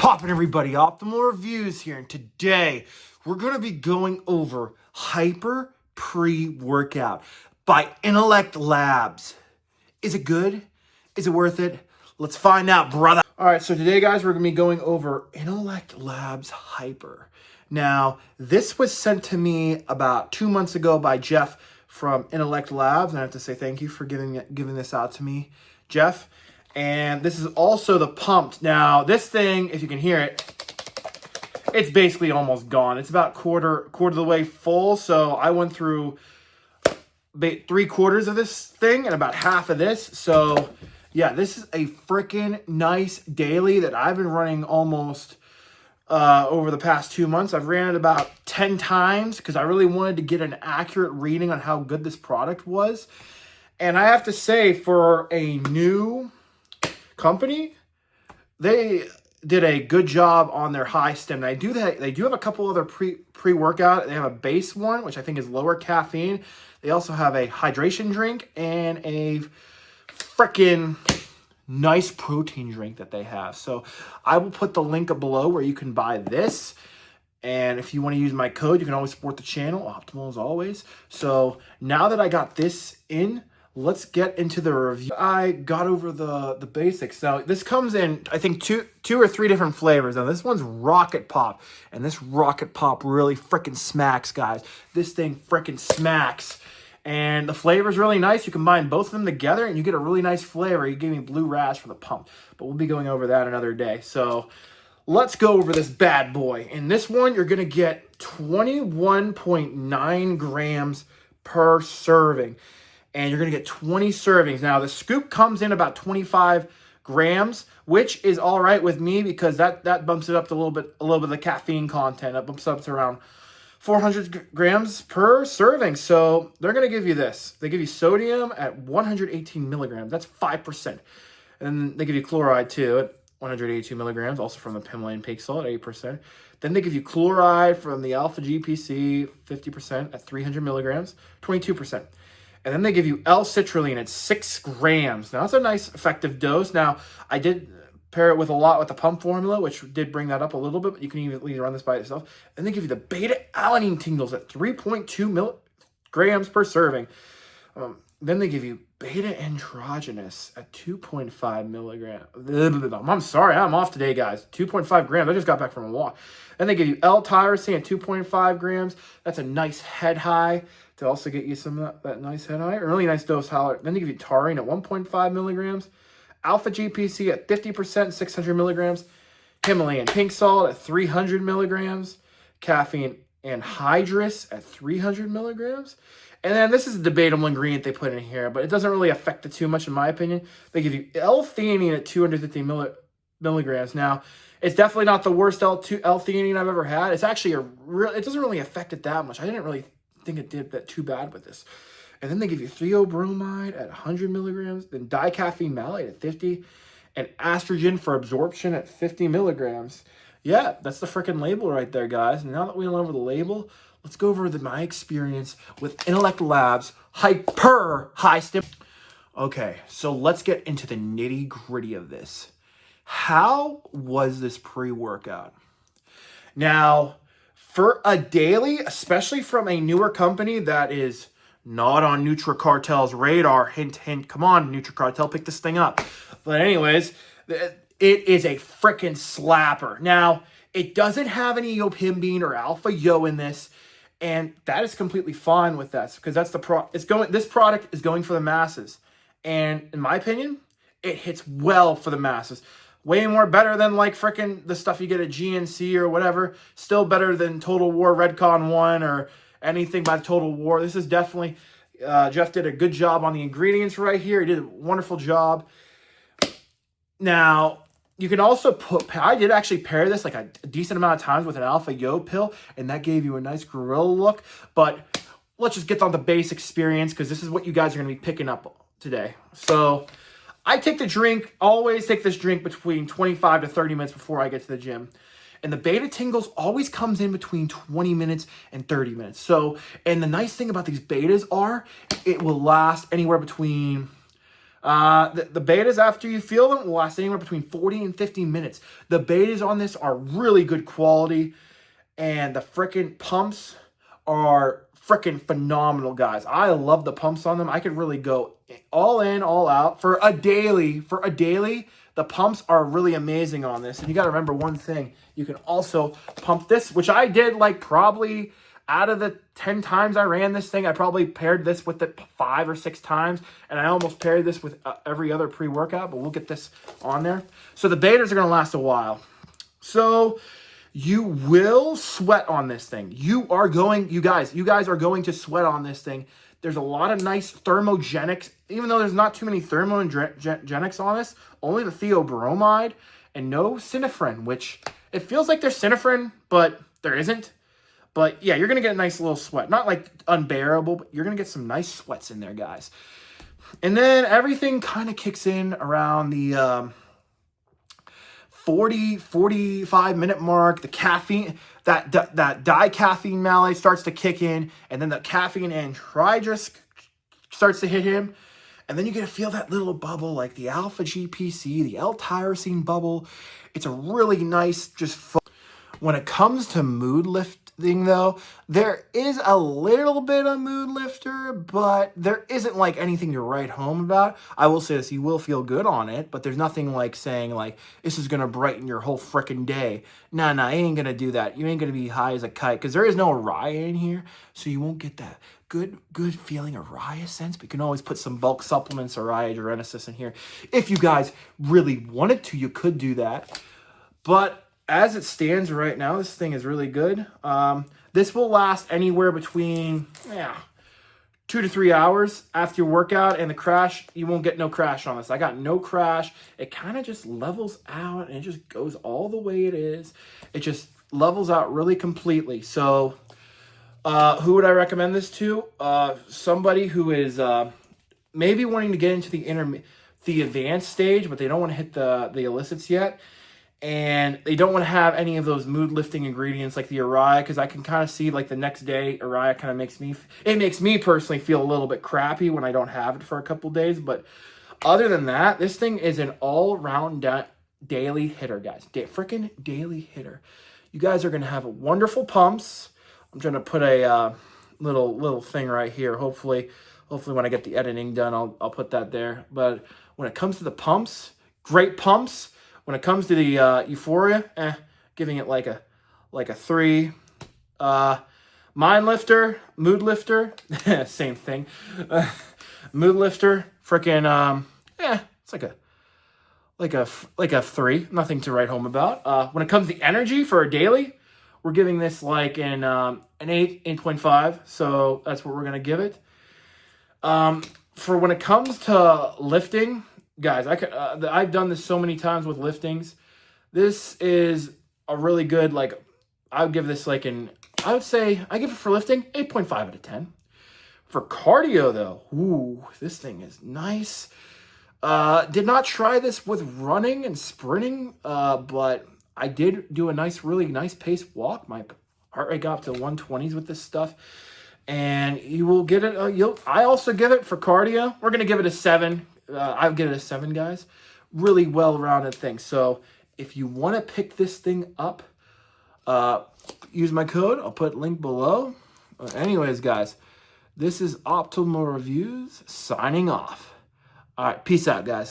poppin', everybody? Optimal Reviews here, and today we're going to be going over HYPR pre-workout by Intellekt Labs. Is it good? Is it worth it? Let's find out, brother. All right, so today, guys, we're going to be going over Intellekt Labs HYPR. Now, this was sent to me about 2 months ago by Jeff from Intellekt Labs, and I have to say thank you for giving this out to me, Jeff. And this is also the pumped. Now, this thing, if you can hear it, it's basically almost gone. It's about quarter of the way full. So I went through 3/4 of this thing and about half of this. So yeah, this is a freaking nice daily that I've been running almost over the past 2 months. I've ran it about 10 times because I really wanted to get an accurate reading on how good this product was. And I have to say, for a new company, they did a good job on their high stim. They do have a couple other pre-workout. They have a base one, which I think is lower caffeine. They also have a hydration drink and a freaking nice protein drink that they have. So I will put the link below where you can buy this. And if you want to use my code, you can always support the channel. Optimal as always. So now that I got this in, let's get into the review. I got over the basics. Now, this comes in, I think, two or three different flavors. Now, this one's Rocket Pop, and this Rocket Pop really freaking smacks, guys. This thing freaking smacks. And the flavor's really nice. You combine both of them together, and you get a really nice flavor. You gave me Blue Raz for the pump, but we'll be going over that another day. So let's go over this bad boy. In this one, you're going to get 21.9 grams per serving. And you're going to get 20 servings. Now, the scoop comes in about 25 grams, which is all right with me because that bumps it up to a little bit of the caffeine content. It bumps up to around 400 grams per serving. So they're going to give you this. They give you sodium at 118 milligrams. That's 5%. And they give you chloride, too, at 182 milligrams, also from the Himalayan pink salt at 8%. Then they give you chloride from the alpha GPC, 50% at 300 milligrams, 22%. And then they give you L-citrulline at 6 grams. Now, that's a nice effective dose. Now, I did pair it with the pump formula, which did bring that up a little bit, but you can even run this by itself. And they give you the beta-alanine tingles at 3.2 milligrams per serving. Then they give you beta-androgenous at 2.5 milligrams. I'm sorry, I'm off today, guys. 2.5 grams. I just got back from a walk. Then they give you L-tyrosine at 2.5 grams. That's a nice head high to also get you some of that nice head high. A really nice dose high. Then they give you taurine at 1.5 milligrams. Alpha GPC at 50%, 600 milligrams. Himalayan pink salt at 300 milligrams. Caffeine anhydrous at 300 milligrams. And then this is a debatable ingredient they put in here, but it doesn't really affect it too much in my opinion. They give you L-theanine at 250 milligrams. Now, it's definitely not the worst L-theanine I've ever had. It's actually it doesn't really affect it that much. I didn't really think it did that too bad with this. And then they give you theobromide at 100 milligrams, then dicaffeine malate at 50, and estrogen for absorption at 50 milligrams. Yeah, that's the freaking label right there, guys. And now that we went over the label, let's go over my experience with Intellekt Labs HYPR high stim. Okay, so let's get into the nitty gritty of this. How was this pre-workout? Now, for a daily, especially from a newer company that is not on NutriCartel's radar, hint, hint, come on, NutriCartel, pick this thing up. But anyways, it is a freaking slapper. Now, it doesn't have any yopimbine or alpha yo in this, and that is completely fine with that because that's this product is going for the masses. And in my opinion, it hits well for the masses. Way more better than like freaking the stuff you get at GNC or whatever. Still better than Total War Redcon 1 or anything by Total War. This is definitely, Jeff did a good job on the ingredients right here. He did a wonderful job. Now, you can also I did actually pair this like a decent amount of times with an Alpha Yo pill, and that gave you a nice gorilla look. But let's just get on the base experience because this is what you guys are going to be picking up today. So I always take this drink between 25 to 30 minutes before I get to the gym. And the beta tingles always comes in between 20 minutes and 30 minutes. So, and the nice thing about these betas are, it will last anywhere between The betas, after you feel them, will last anywhere between 40 and 50 minutes. The betas on this are really good quality, and the freaking pumps are freaking phenomenal, guys. I love the pumps on them. I could really go all in, all out for a daily. For a daily, the pumps are really amazing on this. And you got to remember one thing. You can also pump this, which I did like probably out of the 10 times I ran this thing, I probably paired this with it 5 or 6 times. And I almost paired this with every other pre-workout, but we'll get this on there. So the betas are going to last a while. So you will sweat on this thing. You guys are going to sweat on this thing. There's a lot of nice thermogenics, even though there's not too many thermogenics on this, only the theobromide and no synephrine, which it feels like there's synephrine, but there isn't. But yeah, you're going to get a nice little sweat. Not like unbearable, but you're going to get some nice sweats in there, guys. And then everything kind of kicks in around the 45 minute mark. The caffeine, that dicaffeine malate starts to kick in, and then the caffeine anhydrous starts to hit him. And then you get to feel that little bubble, like the alpha GPC, the L-tyrosine bubble. It's a really nice, just fun. When it comes to mood lifting, though, there is a little bit of mood lifter, but there isn't like anything to write home about. I will say this, you will feel good on it, but there's nothing like saying like, this is going to brighten your whole freaking day. Nah, it ain't going to do that. You ain't going to be high as a kite, because there is no araya in here, so you won't get that good feeling araya sense, but you can always put some bulk supplements, araya, genesis in here. If you guys really wanted to, you could do that. But as it stands right now, this thing is really good. This will last anywhere between 2 to 3 hours after your workout, and the crash, you won't get no crash on this. I got no crash. It kind of just levels out, and it just goes all the way it is. It just levels out really completely. So who would I recommend this to? Somebody who is maybe wanting to get into the advanced stage, but they don't want to hit the illicits yet. And they don't want to have any of those mood lifting ingredients like the araya, because I can kind of see like the next day araya kind of makes me personally feel a little bit crappy when I don't have it for a couple days. But other than that, this thing is an all-round daily hitter, guys. Freaking daily hitter. You guys are going to have wonderful pumps. I'm trying to put a little thing right here. Hopefully when I get the editing done, I'll put that there. But when it comes to the pumps, great pumps. When it comes to the Euphoria, giving it like a 3. Mind lifter, mood lifter, same thing. Mood lifter, freaking it's like a 3. Nothing to write home about. When it comes to the energy for a daily, we're giving this like an 8, 8.5. So that's what we're gonna give it. For when it comes to lifting, guys, I've done this so many times with liftings. This is a really good, like, I would give this like I would say, I give it for lifting, 8.5 out of 10. For cardio, though, this thing is nice. Did not try this with running and sprinting, but I did do a really nice paced walk. My heart rate got up to 120s with this stuff. And you will get it, I also give it for cardio. We're going to give it a 7. I'll give it a 7, guys. Really well-rounded thing. So if you want to pick this thing up, use my code. I'll put link below. Anyways, guys, this is Optimal Reviews signing off. All right, peace out, guys.